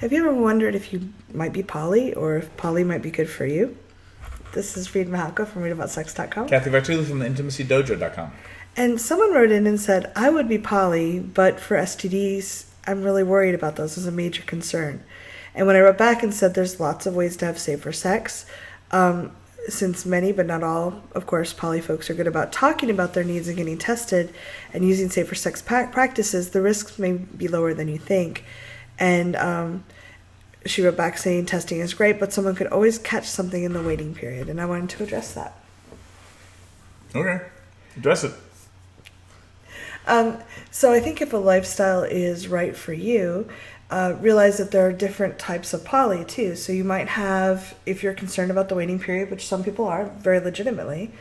Have you ever wondered if you might be poly or if poly might be good for you? This is Reid from ReidAboutSex.com. Cathy from TheIntimacyDojo.com. And someone wrote in and said, I would be poly, but for STDs, I'm really worried about those as a major concern. And when I wrote back and said there's lots of ways to have safer sex, since many, but not all, of course, poly folks are good about talking about their needs and getting tested and using safer sex practices, the risks may be lower than you think. And she wrote back saying testing is great, but someone could always catch something in the waiting period. And I wanted to address that. Okay. Address it. So I think if a lifestyle is right for you, realize that there are different types of poly too. So you might have, if you're concerned about the waiting period, which some people are very legitimately,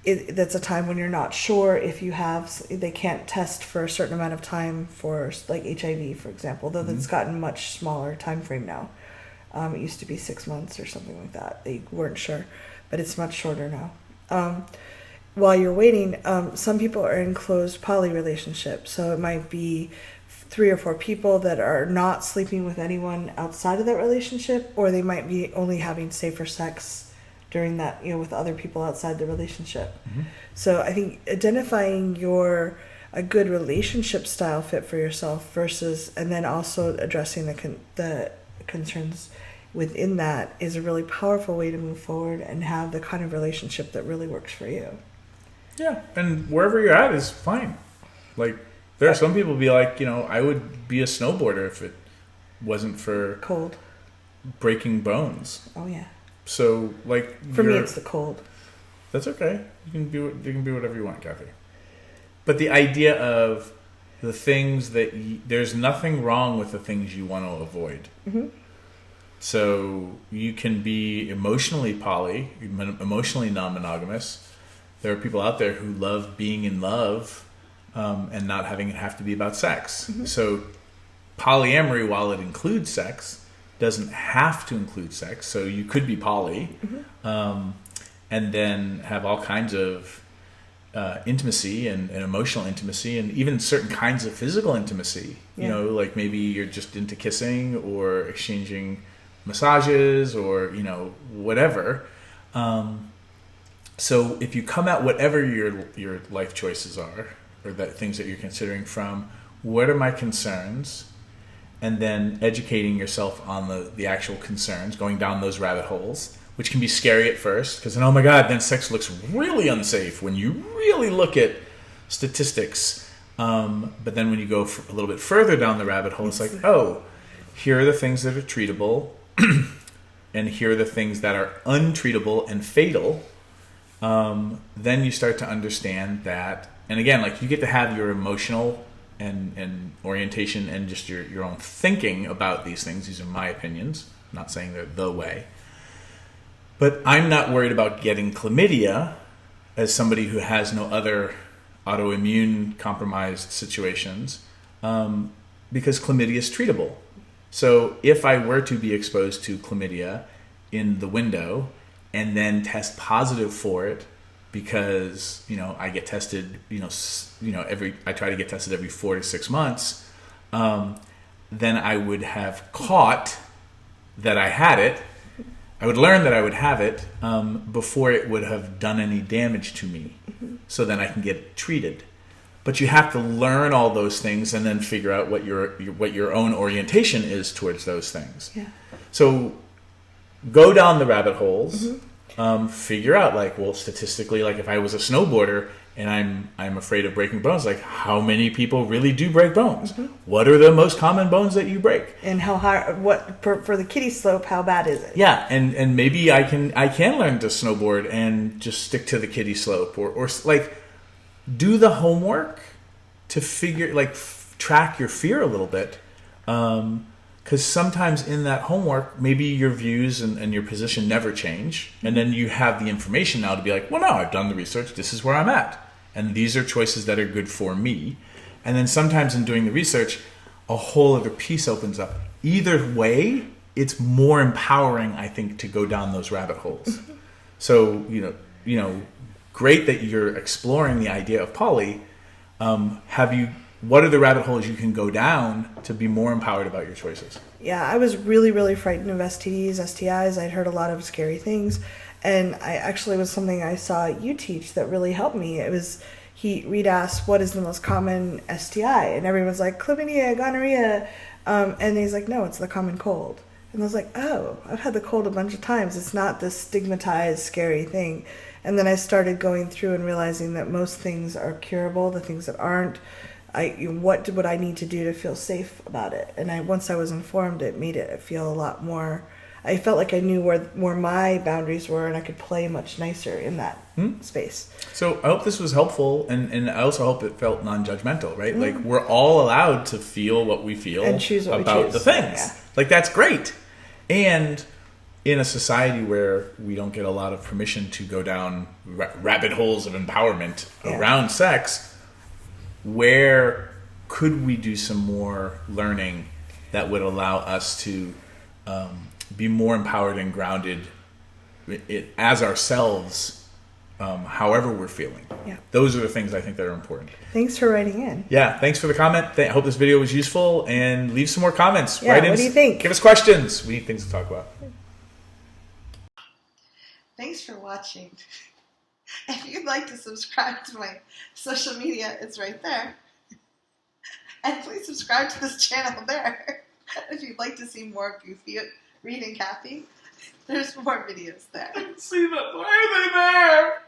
that's a time when you're not sure if you have, they can't test for a certain amount of time for like HIV, for example, though that's gotten much smaller time frame now. It used to be 6 months or something like that. They weren't sure, but it's much shorter now. While you're waiting, some people are in closed poly relationships. So it might be 3 or 4 people that are not sleeping with anyone outside of that relationship, or they might be only having safer sex during that, with other people outside the relationship. So I think identifying a good relationship style fit for yourself versus, and then also addressing the concerns within that is a really powerful way to move forward and have the kind of relationship that really works for you. Yeah, and wherever you're at is fine. Like, there are some people who be like, I would be a snowboarder if it wasn't for cold breaking bones. Oh yeah. So, like, for me, it's the cold. That's okay. You can do whatever you want, Cathy. But the idea of the things that there's nothing wrong with the things you want to avoid. So you can be emotionally poly, emotionally non-monogamous. There are people out there who love being in love and not having it have to be about sex. So polyamory, while it includes sex, doesn't have to include sex. So you could be poly and then have all kinds of intimacy and emotional intimacy and even certain kinds of physical intimacy. Yeah. Like maybe you're just into kissing or exchanging massages or, whatever. So if you come at whatever your life choices are, or that things that you're considering from, what are my concerns? And then educating yourself on the actual concerns, going down those rabbit holes, which can be scary at first, because then, oh my God, then sex looks really unsafe when you really look at statistics. But then when you go a little bit further down the rabbit hole, it's like, oh, here are the things that are treatable, and here are the things that are untreatable and fatal. Then you start to understand that, and again, like, you get to have your emotional and orientation and just your own thinking about these things. These are my opinions. I'm not saying they're the way. But I'm not worried about getting chlamydia as somebody who has no other autoimmune compromised situations, because chlamydia is treatable. So if I were to be exposed to chlamydia in the window and then test positive for it, because I get tested, I try to get tested every 4 to 6 months, then I would have caught that I had it. I would learn that I would have it before it would have done any damage to me. So then I can get treated. But you have to learn all those things and then figure out what your own orientation is towards those things. Yeah. So go down the rabbit holes. Figure out, like, well, statistically, like, if I was a snowboarder and I'm afraid of breaking bones, like, how many people really do break bones? What are the most common bones that you break? And how high? What for the kiddie slope? How bad is it? Yeah, and maybe I can learn to snowboard and just stick to the kiddie slope, or like, do the homework to figure, like, track your fear a little bit. Because sometimes in that homework, maybe your views and your position never change. And then you have the information now to be like, well, no, I've done the research. This is where I'm at. And these are choices that are good for me. And then sometimes in doing the research, a whole other piece opens up. Either way, it's more empowering, I think, to go down those rabbit holes. So, great that you're exploring the idea of poly. Have you what are the rabbit holes you can go down to be more empowered about your choices? Yeah, I was really, really frightened of STDs, STIs. I'd heard a lot of scary things. And I actually was something I saw you teach that really helped me. It was, Reid asked, what is the most common STI? And everyone's like, chlamydia, gonorrhea. And he's like, no, it's the common cold. And I was like, oh, I've had the cold a bunch of times. It's not this stigmatized, scary thing. And then I started going through and realizing that most things are curable, the things that aren't. What would I need to do to feel safe about it? And once I was informed, it made it feel a lot more. I felt like I knew where my boundaries were, and I could play much nicer in that space. So I hope this was helpful, and I also hope it felt non-judgmental, right? Like, we're all allowed to feel what we feel and choose what about we choose. the things. Yeah. Like, that's great. And in a society where we don't get a lot of permission to go down rabbit holes of empowerment around sex, where could we do some more learning that would allow us to be more empowered and grounded as ourselves, however we're feeling? Yeah. Those are the things I think that are important. Thanks for writing in. Yeah, thanks for the comment. I hope this video was useful, and leave some more comments. Yeah, what do you think? Give us questions. We need things to talk about. Thanks for watching. If you'd like to subscribe to my social media, it's right there. And please subscribe to this channel there. If you'd like to see more goofy Reid and Cathy, there's more videos there. See them. Why are they there?